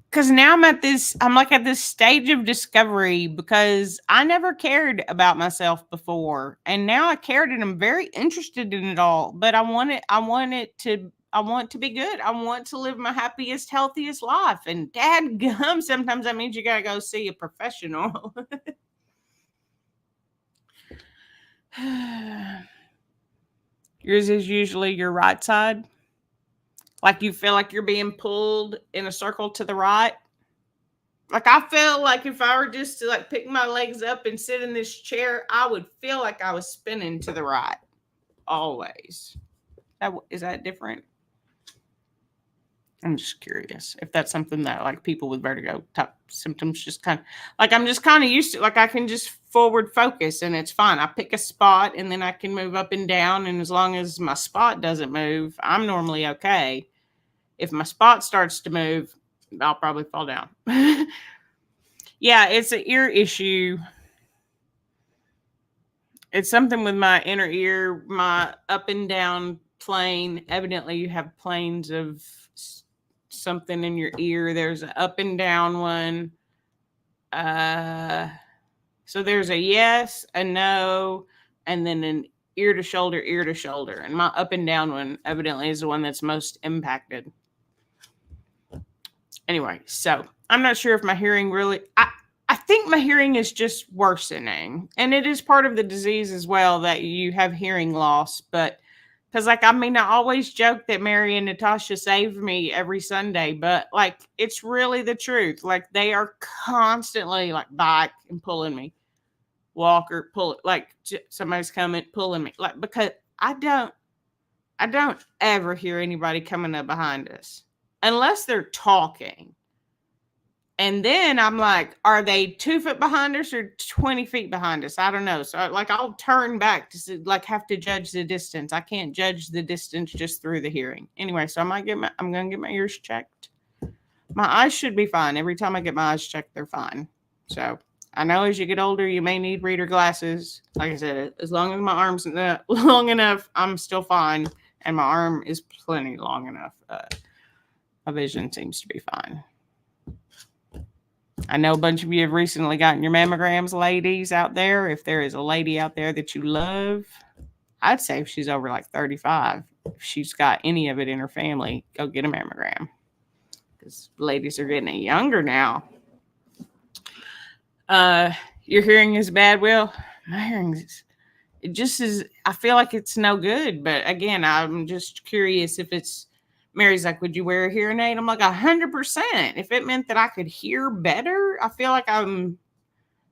Because now I'm at this stage of discovery because I never cared about myself before. And now I cared and I'm very interested in it all. But I want to be good. I want to live my happiest, healthiest life. And dadgum, sometimes that means you got to go see a professional. Yours is usually your right side. Like you feel like you're being pulled in a circle to the right. Like I feel like if I were just to like pick my legs up and sit in this chair, I would feel like I was spinning to the right. Always. Is that different? I'm just curious if that's something that like people with vertigo type symptoms just kind of like I'm just kind of used to, like I can just forward focus and it's fine. I pick a spot and then I can move up and down. And as long as my spot doesn't move, I'm normally okay. If my spot starts to move, I'll probably fall down. Yeah, it's an ear issue. It's something with my inner ear, my up and down plane. Evidently, you have planes of something in your ear. There's an up and down one. So there's a yes, a no, and then an ear to shoulder. And my up and down one evidently is the one that's most impacted. Anyway, so I'm not sure if my hearing really, I think my hearing is just worsening. And it is part of the disease as well that you have hearing loss. But because, like, I mean, I always joke that Mary and Natasha save me every Sunday, but like, it's really the truth. Like, they are constantly like back and pulling me, Walker, pull it, like somebody's coming, pulling me, like, because I don't ever hear anybody coming up behind us unless they're talking. And then I'm like, are they 2 foot behind us or 20 feet behind us? I don't know. So like, I'll turn back to like have to judge the distance. I can't judge the distance just through the hearing. Anyway, so I'm going to get my ears checked. My eyes should be fine. Every time I get my eyes checked, they're fine. So I know as you get older, you may need reader glasses. Like I said, as long as my arm's not long enough, I'm still fine. And my arm is plenty long enough. My vision seems to be fine. I know a bunch of you have recently gotten your mammograms, ladies out there. If there is a lady out there that you love, I'd say if she's over like 35, if she's got any of it in her family, go get a mammogram. Because ladies are getting younger now. Your hearing is bad, Will? My hearing is, it just is, I feel like it's no good. But again, I'm just curious if it's, Mary's like, would you wear a hearing aid? I'm like, 100%. If it meant that I could hear better, I feel like I'm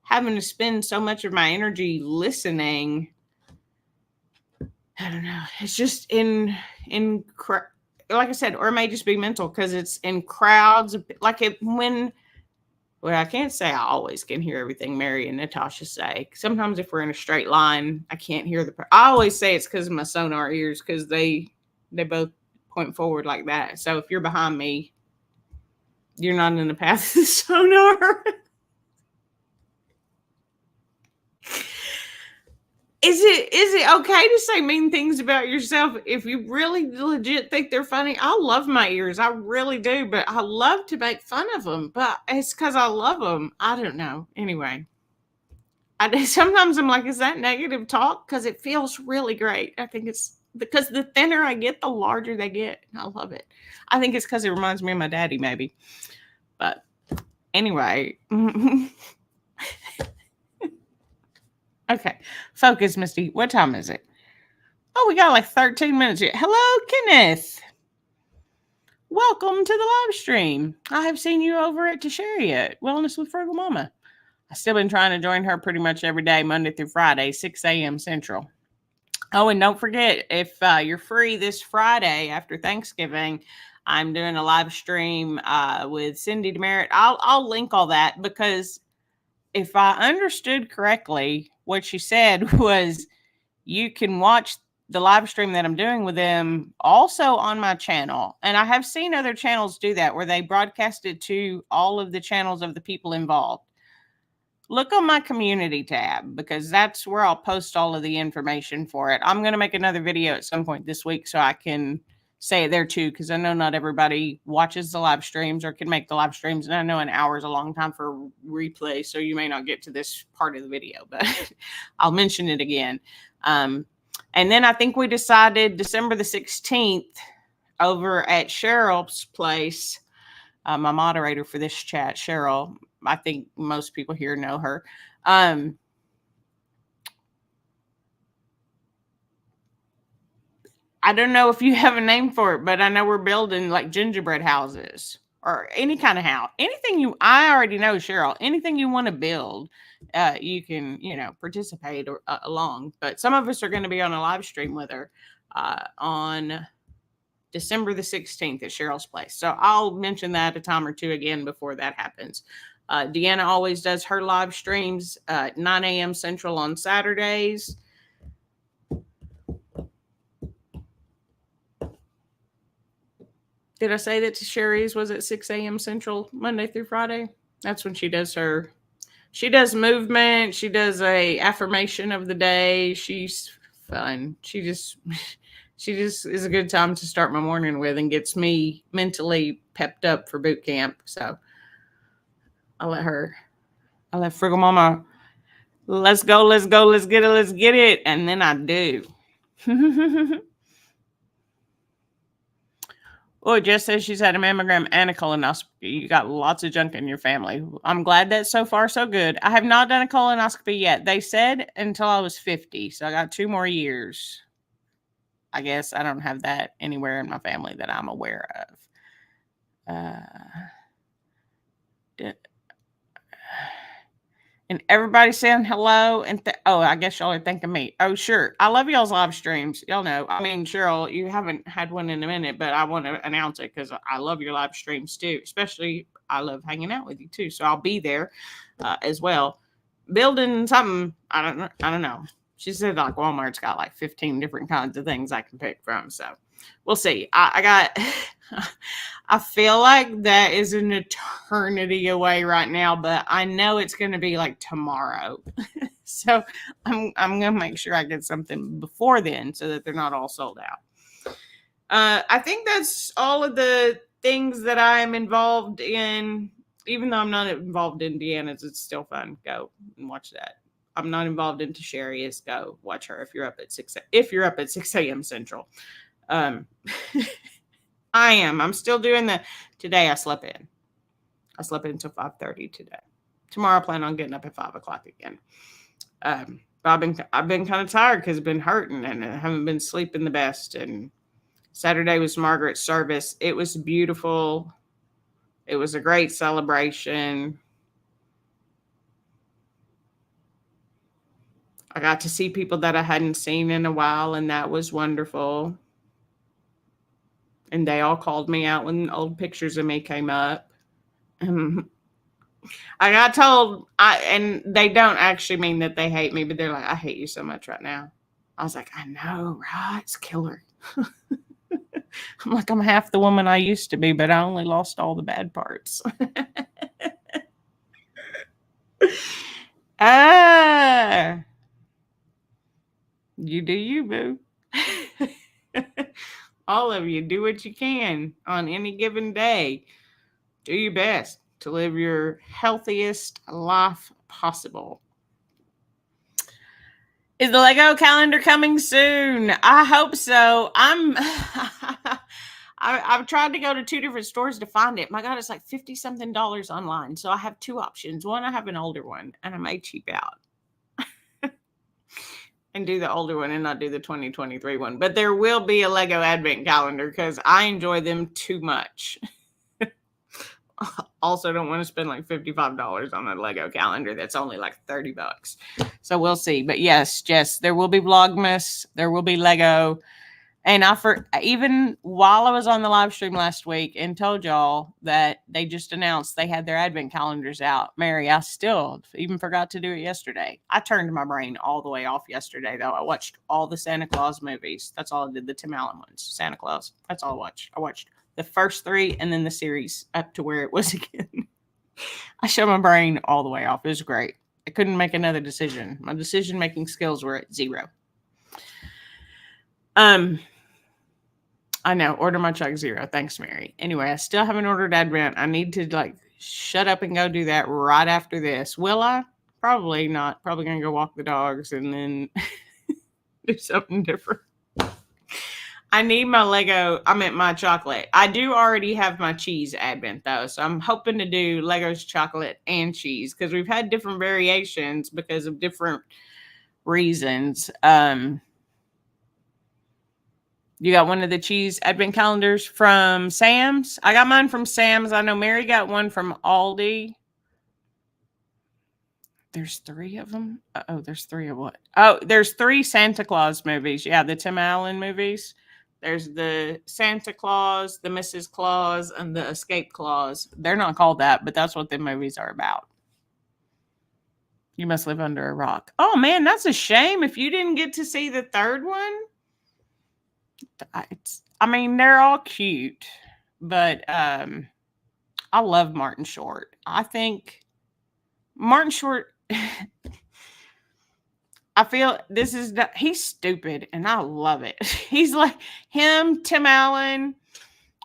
having to spend so much of my energy listening. I don't know. It's just like I said, or it may just be mental because it's in crowds. Like when, well, I can't say I always can hear everything Mary and Natasha say. Sometimes if we're in a straight line, I can't hear I always say it's because of my sonar ears because they both point forward like that. So if you're behind me, you're not in the path of the sonar. Is it okay to say mean things about yourself if you really legit think they're funny? I love my ears. I really do, but I love to make fun of them. But it's because I love them. I don't know. Anyway, sometimes I'm like, is that negative talk? Because it feels really great. I think it's because the thinner I get, the larger they get. I love it. I think it's because it reminds me of my daddy, maybe. But anyway. Okay, focus, Misty. What time is it? Oh, we got like 13 minutes yet. Hello, Kenneth. Welcome to the live stream. I have seen you over at Tasharia at Wellness with Frugal Mama. I've still been trying to join her pretty much every day, Monday through Friday, 6 a.m. Central. Oh, and don't forget, if you're free this Friday after Thanksgiving, I'm doing a live stream with Cindy Demerit. I'll link all that because if I understood correctly, what she said was you can watch the live stream that I'm doing with them also on my channel. And I have seen other channels do that where they broadcast it to all of the channels of the people involved. Look on my community tab because that's where I'll post all of the information for it. I'm going to make another video at some point this week so I can say it there too, because I know not everybody watches the live streams or can make the live streams. And I know an hour is a long time for replay, so you may not get to this part of the video, but I'll mention it again. And then I think we decided December the 16th over at Cheryl's place, my moderator for this chat, Cheryl. I think most people here know her. I don't know if you have a name for it, but I know we're building like gingerbread houses or any kind of house. Anything I already know, Cheryl, anything you want to build, you can, participate along. But some of us are going to be on a live stream with her on December the 16th at Cheryl's place. So I'll mention that a time or two again before that happens. Deanna always does her live streams 9 a.m. Central on Saturdays. Did I say that to Sherry's was at 6 a.m. Central Monday through Friday? That's when she does movement. She does a affirmation of the day. She's fun. She just is a good time to start my morning with and gets me mentally pepped up for boot camp. So I'll let Frugal Mama, let's go, let's get it. And then I do. Oh, Jess says she's had a mammogram and a colonoscopy. You got lots of junk in your family. I'm glad that so far so good. I have not done a colonoscopy yet. They said until I was 50, so I got 2 more years. I guess I don't have that anywhere in my family that I'm aware of. And everybody saying hello. And I guess y'all are thanking me. Oh, sure. I love y'all's live streams. Y'all know. I mean, Cheryl, you haven't had one in a minute, but I want to announce it because I love your live streams too. Especially, I love hanging out with you too. So I'll be there as well. Building something. I don't know. She said like Walmart's got like 15 different kinds of things I can pick from. So we'll see. I feel like that is an eternity away right now, but I know it's going to be like tomorrow. So I'm going to make sure I get something before then so that they're not all sold out. I think that's all of the things that I am involved in. Even though I'm not involved in Deanna's, it's still fun. Go and watch that. I'm not involved in Tasharia's. Go watch her if you're up at 6 a.m. Central. I am. I'm still doing today I slept in. I slept in until 5:30 today. Tomorrow I plan on getting up at 5 o'clock again. But I've been kind of tired because I've been hurting and I haven't been sleeping the best. And Saturday was Margaret's service. It was beautiful. It was a great celebration. I got to see people that I hadn't seen in a while, and that was wonderful. And they all called me out when old pictures of me came up. I got told, and they don't actually mean that they hate me, but they're like, I hate you so much right now. I was like, I know, right? It's killer. I'm like, I'm half the woman I used to be, but I only lost all the bad parts. Ah, you do you, boo. All of you do what you can on any given day. Do your best to live your healthiest life possible. Is the Lego calendar coming soon? I hope so. I've tried to go to 2 different stores to find it. My God, it's like $50 something online. So I have 2 options. One, I have an older one, and I may cheap out and do the older one and not do the 2023 one. But there will be a Lego advent calendar because I enjoy them too much. Also don't want to spend like $55 on a Lego calendar that's only like $30. So we'll see. But yes, Jess, there will be Vlogmas, there will be Lego. And even while I was on the live stream last week and told y'all that they just announced they had their advent calendars out, Mary, I still even forgot to do it yesterday. I turned my brain all the way off yesterday, though. I watched all the Santa Claus movies. That's all I did, the Tim Allen ones. Santa Claus. That's all I watched. I watched the first 3 and then the series up to where it was again. I shut my brain all the way off. It was great. I couldn't make another decision. My decision-making skills were at 0. I know. Order my Chuck Zero. Thanks, Mary. Anyway, I still haven't ordered Advent. I need to shut up and go do that right after this. Will I? Probably not. Probably going to go walk the dogs and then do something different. I need my my chocolate. I do already have my cheese Advent, though. So I'm hoping to do Legos chocolate and cheese because we've had different variations because of different reasons. You got one of the cheese Advent calendars from Sam's? I got mine from Sam's. I know Mary got one from Aldi. There's 3 of them? Oh, there's 3 of what? Oh, there's 3 Santa Claus movies. Yeah, the Tim Allen movies. There's the Santa Claus, the Mrs. Claus, and the Escape Claus. They're not called that, but that's what the movies are about. You must live under a rock. Oh, man, that's a shame if you didn't get to see the 3rd one. I mean, they're all cute, but I love Martin Short. I think Martin Short, I feel he's stupid and I love it. He's like him, Tim Allen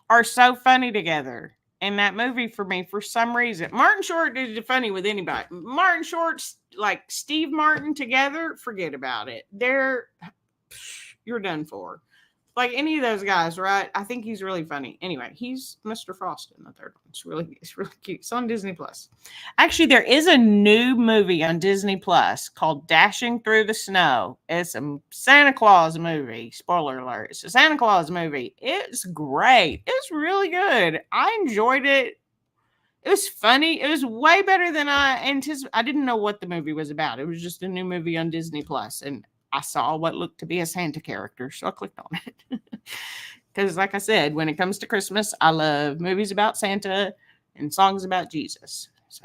are so funny together in that movie for me for some reason. Martin Short is funny with anybody. Martin Short's like Steve Martin together, forget about it. You're done for. Like any of those guys, right? I think he's really funny. Anyway, he's Mr. Frost in the 3rd one. It's really cute. It's on Disney Plus. Actually, there is a new movie on Disney Plus called Dashing Through the Snow. It's a Santa Claus movie. Spoiler alert. It's a Santa Claus movie. It's great. It's really good. I enjoyed it. It was funny. It was way better than I anticipated. I didn't know what the movie was about. It was just a new movie on Disney Plus, and I saw what looked to be a Santa character, so I clicked on it. Because, like I said, when it comes to Christmas, I love movies about Santa and songs about Jesus. So,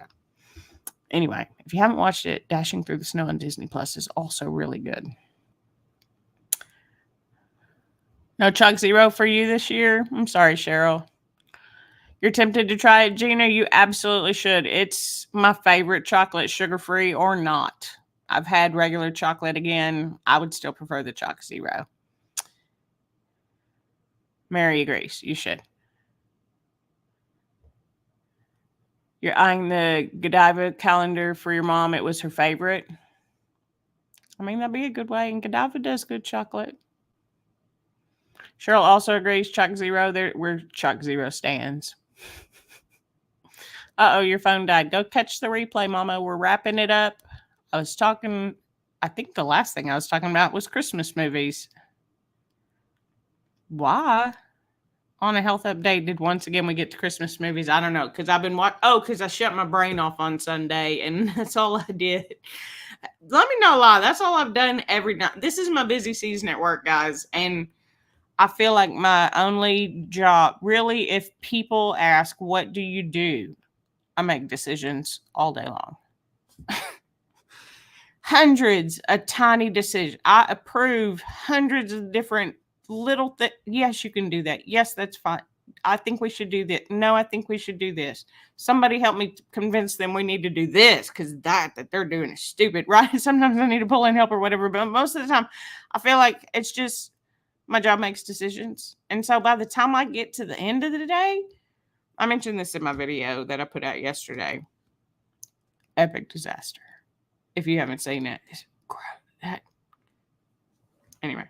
anyway, if you haven't watched it, Dashing Through the Snow on Disney Plus is also really good. No Chuck Zero for you this year? I'm sorry, Cheryl. You're tempted to try it, Gina? You absolutely should. It's my favorite chocolate, sugar-free or not. I've had regular chocolate again. I would still prefer the Chuck Zero. Mary agrees. You should. You're eyeing the Godiva calendar for your mom. It was her favorite. I mean, that'd be a good way. And Godiva does good chocolate. Cheryl also agrees. Chuck Zero. We're Chuck Zero stands. Uh-oh, your phone died. Go catch the replay, Mama. We're wrapping it up. I think the last thing I was talking about was Christmas movies. Why? On a health update, did once again we get to Christmas movies? I don't know, because I've been because I shut my brain off on Sunday, and that's all I did. let me not lie. That's all I've done every night. This is my busy season at work, guys. And I feel like my only job, really, if people ask, what do you do? I make decisions all day long. Hundreds of tiny decisions. I approve hundreds of different little things. Yes, you can do that. Yes, that's fine. I think we should do that. No, I think we should do this. Somebody help me convince them we need to do this because that they're doing is stupid, right? Sometimes I need to pull in help or whatever, but most of the time I feel like it's just my job makes decisions. And so by the time I get to the end of the day, I mentioned this in my video that I put out yesterday. Epic disaster. If you haven't seen it, it's that. Anyway.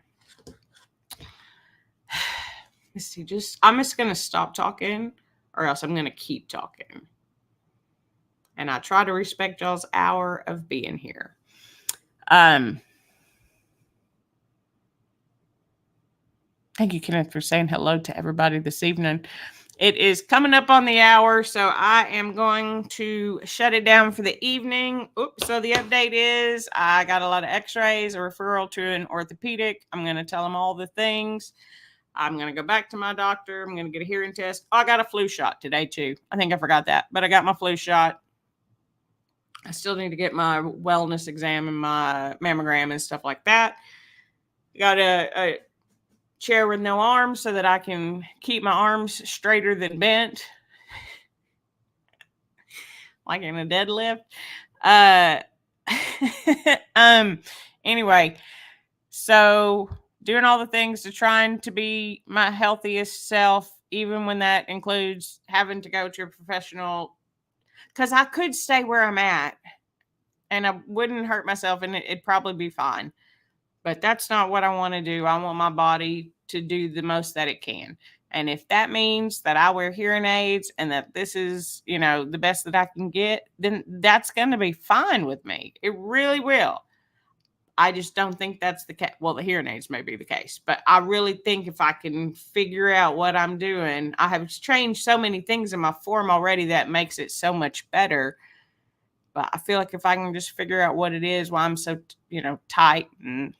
Misty, I'm just going to stop talking or else I'm going to keep talking. And I try to respect y'all's hour of being here. Thank you, Kenneth, for saying hello to everybody this evening. It is coming up on the hour, so I am going to shut it down for the evening. Oops, so the update is I got a lot of x-rays, a referral to an orthopedic. I'm going to tell them all the things. I'm going to go back to my doctor. I'm going to get a hearing test. Oh, I got a flu shot today, too. I think I forgot that, but I got my flu shot. I still need to get my wellness exam and my mammogram and stuff like that. Got a chair with no arms so that I can keep my arms straighter than bent. Like in a deadlift. Anyway, so doing all the things to trying to be my healthiest self, even when that includes having to go to a professional, because I could stay where I'm at and I wouldn't hurt myself and it'd probably be fine. But that's not what I want to do. I want my body to do the most that it can. And if that means that I wear hearing aids and that this is, the best that I can get, then that's going to be fine with me. It really will. I just don't think that's the case. Well, the hearing aids may be the case, but I really think if I can figure out what I'm doing, I have changed so many things in my form already that makes it so much better. But I feel like if I can just figure out what it is, why I'm so, tight and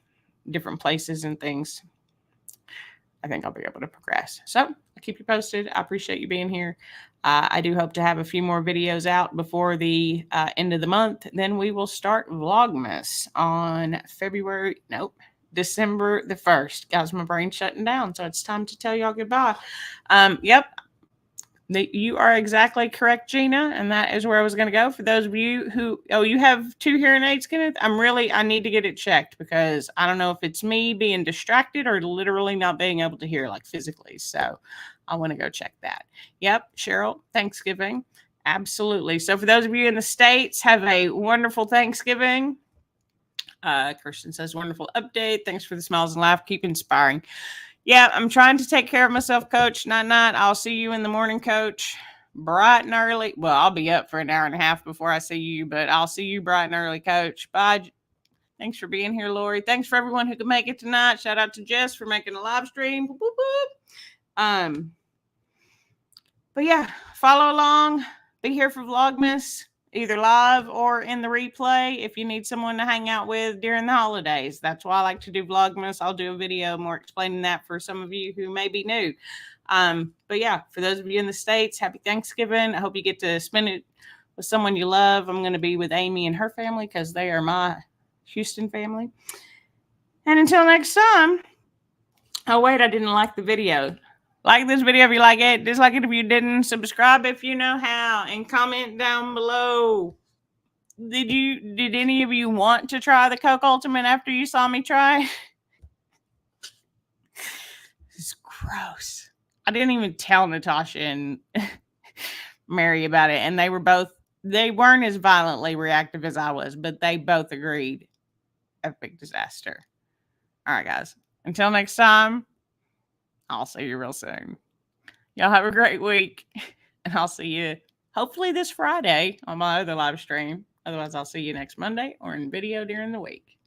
different places and things, I think I'll be able to progress. So I'll keep you posted. I appreciate you being here. I do hope to have a few more videos out before the end of the month. Then we will start Vlogmas on December the 1st. Guys, my brain's shutting down, so it's time to tell y'all goodbye. Yep. You are exactly correct, Gina, and that is where I was going to go. For those of you who, you have 2 hearing aids, Kenneth? I need to get it checked because I don't know if it's me being distracted or literally not being able to hear, like physically. So I want to go check that. Yep, Cheryl, Thanksgiving. Absolutely. So for those of you in the States, have a wonderful Thanksgiving. Kirsten says, wonderful update. Thanks for the smiles and laugh. Keep inspiring. Yeah, I'm trying to take care of myself, Coach. Night. I'll see you in the morning, Coach. Bright and early. Well, I'll be up for an hour and a half before I see you, but I'll see you bright and early, Coach. Bye. Thanks for being here, Lori. Thanks for everyone who could make it tonight. Shout out to Jess for making a live stream. Boop, boop, boop. But yeah, follow along. Be here for Vlogmas, either live or in the replay if you need someone to hang out with during the holidays. That's why I like to do Vlogmas. I'll do a video more explaining that for some of you who may be new. But yeah, for those of you in the States, happy Thanksgiving. I hope you get to spend it with someone you love. I'm going to be with Amy and her family because they are my Houston family. And until next time. Oh, wait, I didn't like the video. Like this video if you like it. Dislike it if you didn't. Subscribe if you know how. And comment down below. Did any of you want to try the Coke Ultimate after you saw me try? This is gross. I didn't even tell Natasha and Mary about it. And they weren't as violently reactive as I was, but they both agreed. Epic disaster. All right, guys. Until next time. I'll see you real soon. Y'all have a great week. And I'll see you hopefully this Friday on my other live stream. Otherwise, I'll see you next Monday or in video during the week.